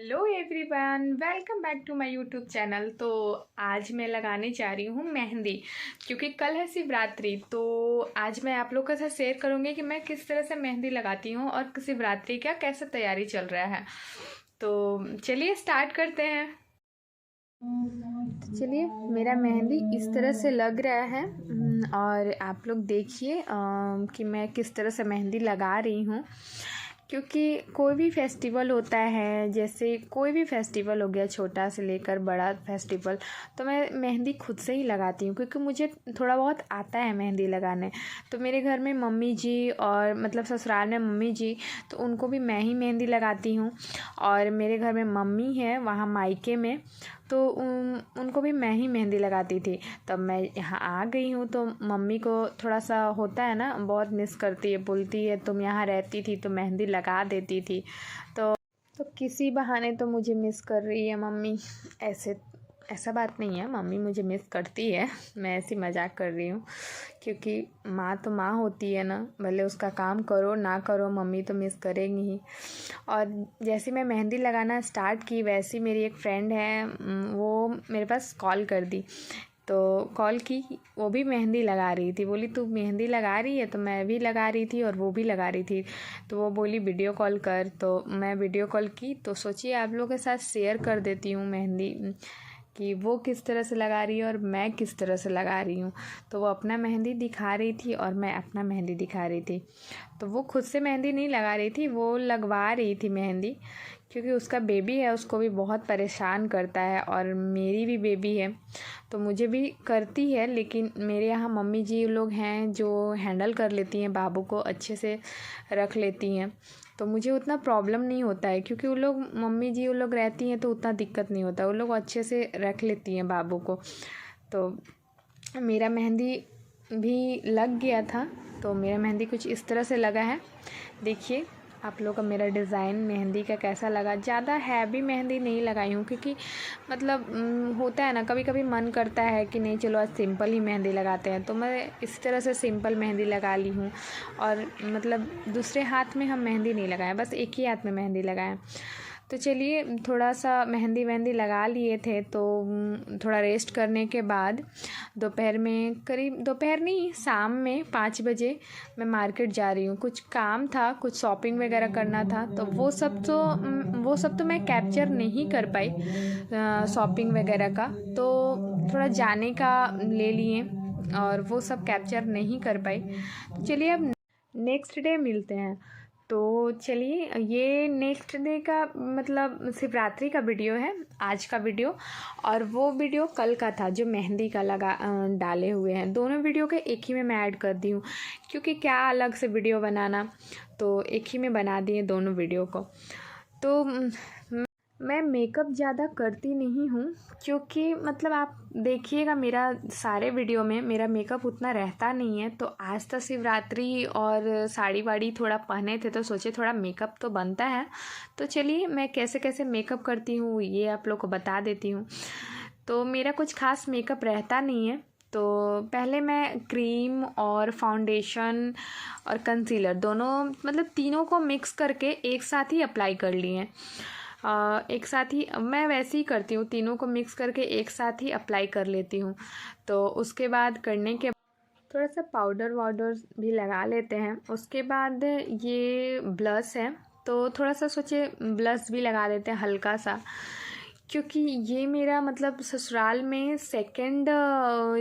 Hello everyone, welcome back to my YouTube channel. तो आज मैं लगाने जा रही हूँ मेहंदी, क्योंकि कल है शिवरात्रि। तो आज मैं आप लोग के साथ शेयर करूँगी कि मैं किस तरह से मेहंदी लगाती हूँ और शिवरात्रि का कैसे तैयारी चल रहा है। तो चलिए स्टार्ट करते हैं। तो चलिए, मेरा मेहंदी इस तरह से लग रहा है और आप लोग देखिए कि मैं किस तरह से मेहंदी लगा रही हूँ। क्योंकि कोई भी फेस्टिवल होता है, जैसे कोई भी फेस्टिवल हो गया, छोटा से लेकर बड़ा फेस्टिवल, तो मैं मेहंदी खुद से ही लगाती हूँ, क्योंकि मुझे थोड़ा बहुत आता है मेहंदी लगाने। तो मेरे घर में मम्मी जी और मतलब ससुराल में मम्मी जी, तो उनको भी मैं ही मेहंदी लगाती हूँ। और मेरे घर में मम्मी है वहाँ मायके में, तो उनको भी मैं ही मेहंदी लगाती थी। तब मैं यहाँ आ गई हूँ तो मम्मी को थोड़ा सा होता है ना, बहुत मिस करती है, बोलती है तुम यहाँ रहती थी तो मेहंदी लगा देती थी। तो किसी बहाने तो मुझे मिस कर रही है मम्मी। ऐसा बात नहीं है, मम्मी मुझे मिस करती है, मैं ऐसी मजाक कर रही हूँ। क्योंकि माँ तो माँ होती है ना, भले उसका काम करो ना करो, मम्मी तो मिस करेंगी ही। और जैसे मैं मेहंदी लगाना स्टार्ट की, वैसे मेरी एक फ्रेंड है, वो मेरे पास कॉल कर दी। तो कॉल की, वो भी मेहंदी लगा रही थी। बोली तू मेहंदी लगा रही है? तो मैं भी लगा रही थी और वो भी लगा रही थी। तो वो बोली वीडियो कॉल कर, तो मैं वीडियो कॉल की। तो सोचिए आप लोगों के साथ शेयर कर देती हूँ मेहंदी, कि वो किस तरह से लगा रही है और मैं किस तरह से लगा रही हूँ। तो वो अपना मेहंदी दिखा रही थी और मैं अपना मेहंदी दिखा रही थी। तो वो खुद से मेहंदी नहीं लगा रही थी, वो लगवा रही थी मेहंदी, क्योंकि उसका बेबी है, उसको भी बहुत परेशान करता है। और मेरी भी बेबी है तो मुझे भी करती है, लेकिन मेरे यहाँ मम्मी जी लोग हैं जो हैंडल कर लेती हैं, बाबू को अच्छे से रख लेती हैं। तो मुझे उतना प्रॉब्लम नहीं होता है, क्योंकि वो लोग, मम्मी जी वो लोग रहती हैं तो उतना दिक्कत नहीं होता, वो लोग अच्छे से रख लेती हैं बाबू को। तो मेरा मेहंदी भी लग गया था। तो मेरा मेहंदी कुछ इस तरह से लगा है, देखिए आप लोग का मेरा डिज़ाइन मेहंदी का कैसा लगा। ज़्यादा हैवी मेहंदी नहीं लगाई हूँ, क्योंकि मतलब होता है ना, कभी कभी मन करता है कि नहीं चलो आज सिंपल ही मेहंदी लगाते हैं, तो मैं इस तरह से सिंपल मेहंदी लगा ली हूँ। और मतलब दूसरे हाथ में हम मेहंदी नहीं लगाएं, बस एक ही हाथ में मेहंदी लगाएं। तो चलिए, थोड़ा सा मेहंदी वहंदी लगा लिए थे, तो थोड़ा रेस्ट करने के बाद दोपहर में, करीब दोपहर नहीं, शाम में 5 बजे मैं मार्केट जा रही हूँ। कुछ काम था, कुछ शॉपिंग वगैरह करना था, तो वो सब तो मैं कैप्चर नहीं कर पाई, शॉपिंग वगैरह का। तो थोड़ा जाने का ले लिए और वो सब कैप्चर नहीं कर पाई। तो चलिए, अब नेक्स्ट डे मिलते हैं। तो चलिए, ये नेक्स्ट डे का मतलब शिवरात्रि का वीडियो है, आज का वीडियो। और वो वीडियो कल का था जो मेहंदी का डाले हुए हैं। दोनों वीडियो के एक ही में मैं ऐड कर दी हूँ, क्योंकि क्या अलग से वीडियो बनाना, तो एक ही में बना दिए दोनों वीडियो को। तो मैं मेकअप ज़्यादा करती नहीं हूँ, क्योंकि मतलब आप देखिएगा मेरा सारे वीडियो में मेरा मेकअप उतना रहता नहीं है। तो आज तो शिवरात्रि और साड़ी वाड़ी थोड़ा पहने थे, तो सोचे थोड़ा मेकअप तो बनता है। तो चलिए, मैं कैसे कैसे मेकअप करती हूँ ये आप लोग को बता देती हूँ। तो मेरा कुछ खास मेकअप रहता नहीं है। तो पहले मैं क्रीम और फाउंडेशन और कंसीलर दोनों, मतलब तीनों को मिक्स करके एक साथ ही अप्लाई कर लिए। एक साथ ही मैं वैसे ही करती हूँ, तीनों को मिक्स करके एक साथ ही अप्लाई कर लेती हूँ। तो उसके बाद करने के थोड़ा सा पाउडर वाउडर भी लगा लेते हैं। उसके बाद ये ब्लश है, तो थोड़ा सा सोचे ब्लश भी लगा देते हैं हल्का सा, क्योंकि ये मेरा मतलब ससुराल में सेकंड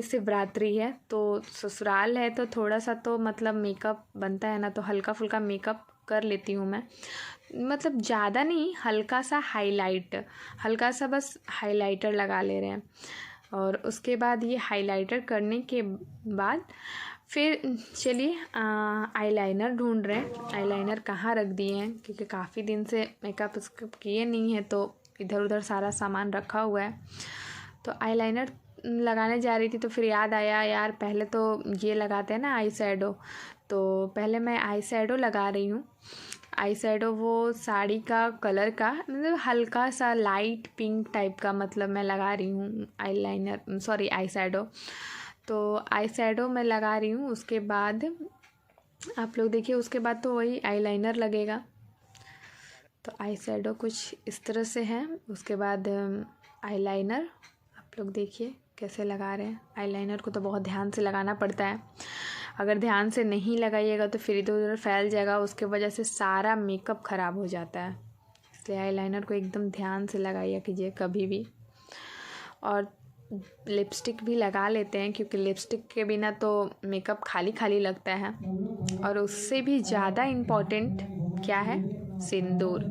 शिवरात्रि है। तो ससुराल है तो थोड़ा सा तो मतलब मेकअप बनता है ना, तो हल्का फुल्का मेकअप कर लेती हूँ मैं। मतलब ज़्यादा नहीं, हल्का सा हाईलाइट, हल्का सा बस हाइलाइटर लगा ले रहे हैं। और उसके बाद ये हाइलाइटर करने के बाद फिर चलिए आईलाइनर ढूंढ रहे हैं। आईलाइनर कहाँ रख दिए हैं, क्योंकि काफ़ी दिन से मेकअप किए नहीं है, तो इधर उधर सारा सामान रखा हुआ है। तो आईलाइनर लगाने जा रही थी, तो फिर याद आया यार पहले तो ये लगाते हैं ना आई शैडो। तो पहले मैं आई शैडो लगा रही हूँ। आई शैडो वो साड़ी का कलर का, मतलब हल्का सा लाइट पिंक टाइप का, मतलब मैं लगा रही हूँ आईलाइनर, सॉरी आई शैडो। तो आई शैडो मैं लगा रही हूँ। उसके बाद आप लोग देखिए, उसके बाद तो वही आईलाइनर लगेगा। तो आई शैडो कुछ इस तरह से है। उसके बाद आईलाइनर आप लोग देखिए कैसे लगा रहे हैं। आईलाइनर को तो बहुत ध्यान से लगाना पड़ता है, अगर ध्यान से नहीं लगाइएगा तो फिर इधर उधर फैल जाएगा, उसके वजह से सारा मेकअप ख़राब हो जाता है। इसलिए आईलाइनर को एकदम ध्यान से लगाइए कीजिए कभी भी। और लिपस्टिक भी लगा लेते हैं, क्योंकि लिपस्टिक के बिना तो मेकअप खाली खाली लगता है। और उससे भी ज़्यादा इम्पॉर्टेंट क्या है, सिंदूर।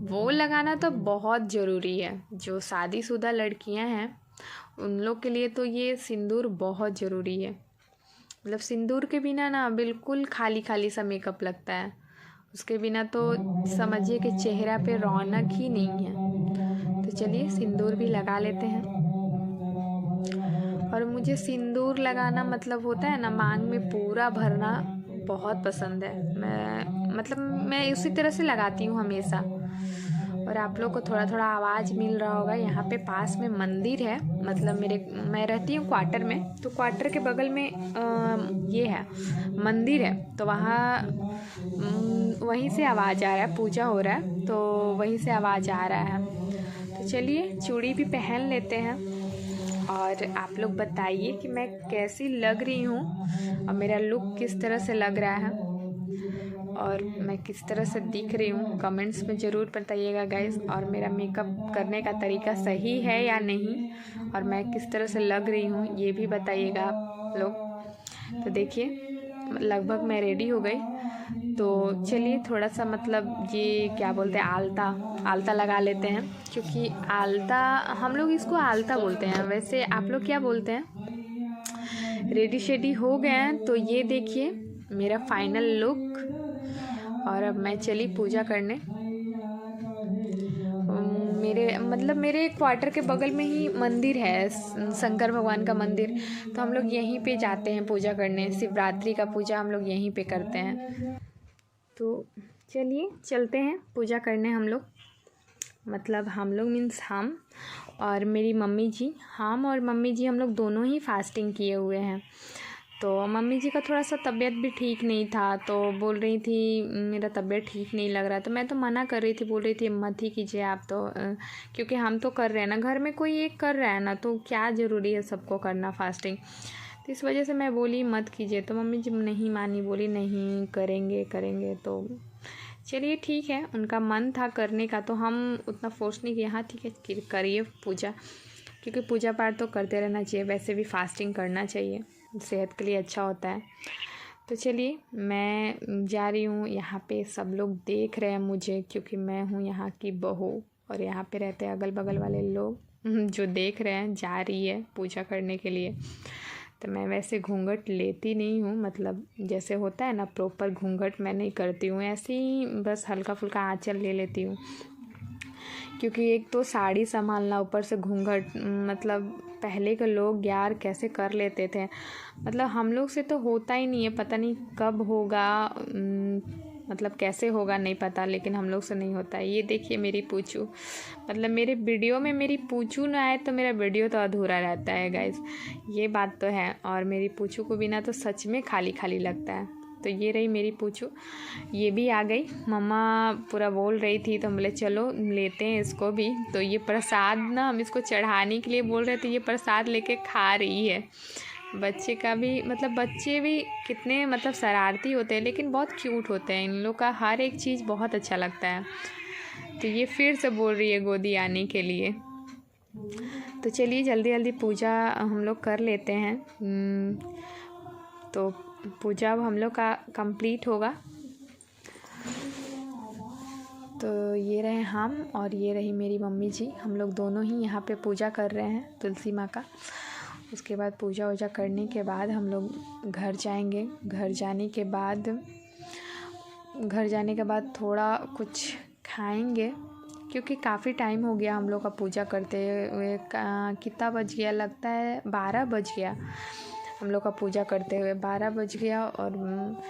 वो लगाना तो बहुत ज़रूरी है। जो शादीशुदा लड़कियां हैं उन लोग के लिए तो ये सिंदूर बहुत ज़रूरी है। मतलब सिंदूर के बिना ना बिल्कुल खाली खाली सा मेकअप लगता है। उसके बिना तो समझिए कि चेहरा पे रौनक ही नहीं है। तो चलिए सिंदूर भी लगा लेते हैं। और मुझे सिंदूर लगाना मतलब होता है ना, मांग में पूरा भरना बहुत पसंद है। मैं उसी तरह से लगाती हूँ हमेशा। और आप लोग को थोड़ा थोड़ा आवाज़ मिल रहा होगा, यहाँ पे पास में मंदिर है। मतलब मैं रहती हूँ क्वार्टर में, तो क्वार्टर के बगल में ये है मंदिर है। तो वहाँ वहीं से आवाज़ आ रहा है, पूजा हो रहा है तो वहीं से आवाज़ आ रहा है। तो चलिए चूड़ी भी पहन लेते हैं। और आप लोग बताइए कि मैं कैसी लग रही हूँ और मेरा लुक किस तरह से लग रहा है और मैं किस तरह से दिख रही हूँ, कमेंट्स में ज़रूर बताइएगा गाइस। और मेरा मेकअप करने का तरीका सही है या नहीं, और मैं किस तरह से लग रही हूँ ये भी बताइएगा आप लोग। तो देखिए लगभग मैं रेडी हो गई। तो चलिए थोड़ा सा मतलब ये क्या बोलते हैं, आलता लगा लेते हैं। क्योंकि आलता, हम लोग इसको आलता बोलते हैं, वैसे आप लोग क्या बोलते हैं। रेडी शेडी हो गए हैं, तो ये देखिए मेरा फाइनल लुक। और अब मैं चली पूजा करने। मेरे क्वार्टर के बगल में ही मंदिर है, शंकर भगवान का मंदिर। तो हम लोग यहीं पे जाते हैं पूजा करने। शिवरात्रि का पूजा हम लोग यहीं पे करते हैं। तो चलिए चलते हैं पूजा करने हम लोग। मतलब हम लोग मीन्स हम और मेरी मम्मी जी, हम और मम्मी जी हम लोग दोनों ही फास्टिंग किए हुए हैं। तो मम्मी जी का थोड़ा सा तबीयत भी ठीक नहीं था, तो बोल रही थी मेरा तबीयत ठीक नहीं लग रहा। तो मैं तो मना कर रही थी, बोल रही थी मत ही कीजिए आप तो, क्योंकि हम तो कर रहे हैं ना, घर में कोई एक कर रहा है ना, तो क्या ज़रूरी है सबको करना फास्टिंग। तो इस वजह से मैं बोली मत कीजिए। तो मम्मी जी नहीं मानी, बोली नहीं करेंगे। तो चलिए ठीक है, उनका मन था करने का, तो हम उतना फोर्स नहीं किया। हाँ ठीक है करिए पूजा, क्योंकि पूजा पाठ तो करते रहना चाहिए। वैसे भी फास्टिंग करना चाहिए, सेहत के लिए अच्छा होता है। तो चलिए मैं जा रही हूँ। यहाँ पे सब लोग देख रहे हैं मुझे, क्योंकि मैं हूँ यहाँ की बहू। और यहाँ पे रहते हैं अगल बगल वाले लोग जो देख रहे हैं, जा रही है पूजा करने के लिए। तो मैं वैसे घूंघट लेती नहीं हूँ, मतलब जैसे होता है ना प्रॉपर घूंघट मैं नहीं करती हूँ, ऐसे ही बस हल्का फुल्का आँचल ले लेती हूँ। क्योंकि एक तो साड़ी संभालना, ऊपर से घूंघट, मतलब पहले के लोग यार कैसे कर लेते थे। मतलब हम लोग से तो होता ही नहीं है, पता नहीं कब होगा, मतलब कैसे होगा नहीं पता, लेकिन हम लोग से नहीं होता है। ये देखिए मेरी पूछू, मतलब मेरे वीडियो में मेरी पूछू ना आए तो मेरा वीडियो तो अधूरा रहता है गाइस, ये बात तो है। और मेरी पूछू को बिना तो सच में खाली खाली लगता है। तो ये रही मेरी पूछू, ये भी आ गई। मम्मा पूरा बोल रही थी, तो हम बोले चलो लेते हैं इसको भी। तो ये प्रसाद ना हम इसको चढ़ाने के लिए बोल रहे थे, ये प्रसाद लेके खा रही है। बच्चे का भी मतलब बच्चे भी कितने मतलब शरारती होते हैं, लेकिन बहुत क्यूट होते हैं। इन लोग का हर एक चीज़ बहुत अच्छा लगता है। तो ये फिर से बोल रही है गोदी आने के लिए। तो चलिए जल्दी जल्दी पूजा हम लोग कर लेते हैं। तो पूजा अब हम लोग का कंप्लीट होगा। तो ये रहे हम और ये रही मेरी मम्मी जी, हम लोग दोनों ही यहाँ पे पूजा कर रहे हैं तुलसी माँ का। उसके बाद पूजा वूजा करने के बाद हम लोग घर जाएंगे। घर जाने के बाद थोड़ा कुछ खाएंगे, क्योंकि काफ़ी टाइम हो गया हम लोग का पूजा करते हुए। कितना बज गया, लगता है 12 बज गया हम लोग का पूजा करते हुए, 12 बज गया। और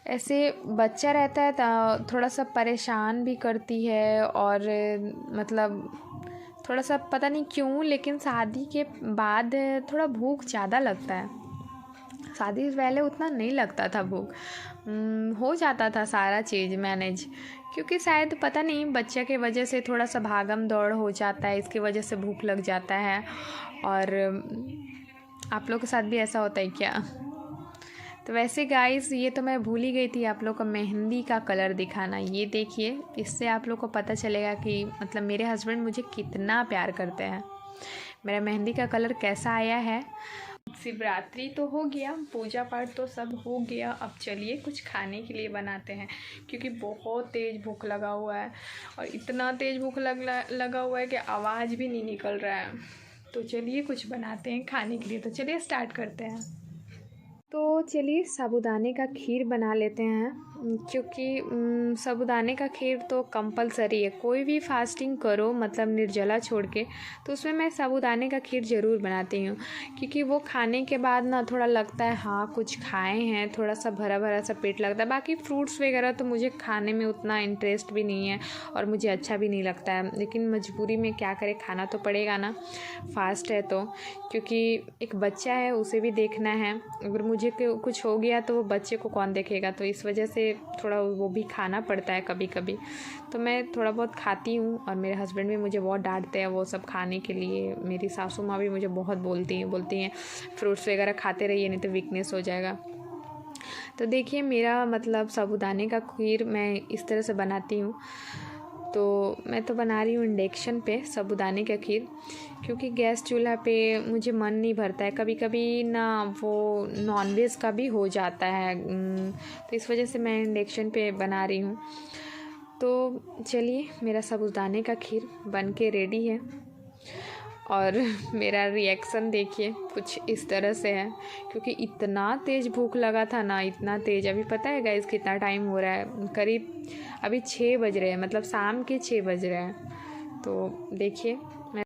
ऐसे बच्चा रहता है तो थोड़ा सा परेशान भी करती है, और मतलब थोड़ा सा पता नहीं क्यों, लेकिन शादी के बाद थोड़ा भूख ज़्यादा लगता है। शादी से पहले उतना नहीं लगता था भूख, हो जाता था सारा चीज़ मैनेज, क्योंकि शायद पता नहीं बच्चे के वजह से थोड़ा सा भागम दौड़ हो जाता है, इसकी वजह से भूख लग जाता है। और आप लोग के साथ भी ऐसा होता है क्या? तो वैसे गाइस, ये तो मैं भूल ही गई थी आप लोग को मेहंदी का कलर दिखाना। ये देखिए, इससे आप लोग को पता चलेगा कि मतलब मेरे हस्बैंड मुझे कितना प्यार करते हैं। मेरा मेहंदी का कलर कैसा आया है। शिवरात्रि तो हो गया, पूजा पाठ तो सब हो गया। अब चलिए कुछ खाने के लिए बनाते हैं, क्योंकि बहुत तेज़ भूख लगा हुआ है, और इतना तेज़ भूख लगा हुआ है कि आवाज़ भी नहीं निकल रहा है। तो चलिए कुछ बनाते हैं खाने के लिए। तो चलिए स्टार्ट करते हैं। तो चलिए साबूदाने का खीर बना लेते हैं, क्योंकि साबूदाने का खीर तो कंपलसरी है। कोई भी फास्टिंग करो मतलब निर्जला छोड़ के, तो उसमें मैं साबूदाने का खीर ज़रूर बनाती हूँ, क्योंकि वो खाने के बाद ना थोड़ा लगता है हाँ कुछ खाए हैं, थोड़ा सा भरा भरा सा पेट लगता है। बाकी फ्रूट्स वगैरह तो मुझे खाने में उतना इंटरेस्ट भी नहीं है और मुझे अच्छा भी नहीं लगता है, लेकिन मजबूरी में क्या करें, खाना तो पड़ेगा ना, फास्ट है तो। क्योंकि एक बच्चा है, उसे भी देखना है, अगर मुझे कुछ हो गया तो वो बच्चे को कौन देखेगा, तो इस वजह से थोड़ा वो भी खाना पड़ता है कभी कभी। तो मैं थोड़ा बहुत खाती हूँ, और मेरे हस्बैंड भी मुझे बहुत डांटते हैं वो सब खाने के लिए। मेरी सासू माँ भी मुझे बहुत बोलती हैं फ्रूट्स वगैरह खाते रहिए, नहीं तो वीकनेस हो जाएगा। तो देखिए मेरा मतलब साबूदाने का खीर मैं इस तरह से बनाती हूँ। तो मैं तो बना रही हूँ इंडक्शन पे साबूदाने का खीर, क्योंकि गैस चूल्हा पे मुझे मन नहीं भरता है। कभी कभी ना वो नॉनवेज का भी हो जाता है, तो इस वजह से मैं इंडक्शन पे बना रही हूँ। तो चलिए मेरा साबूदाने का खीर बन के रेडी है, और मेरा रिएक्शन देखिए कुछ इस तरह से है, क्योंकि इतना तेज़ भूख लगा था ना, इतना तेज़। अभी पता है गाइस कितना टाइम हो रहा है, करीब अभी 6 बज रहे हैं, मतलब शाम के 6 बज रहे हैं। तो देखिए मैं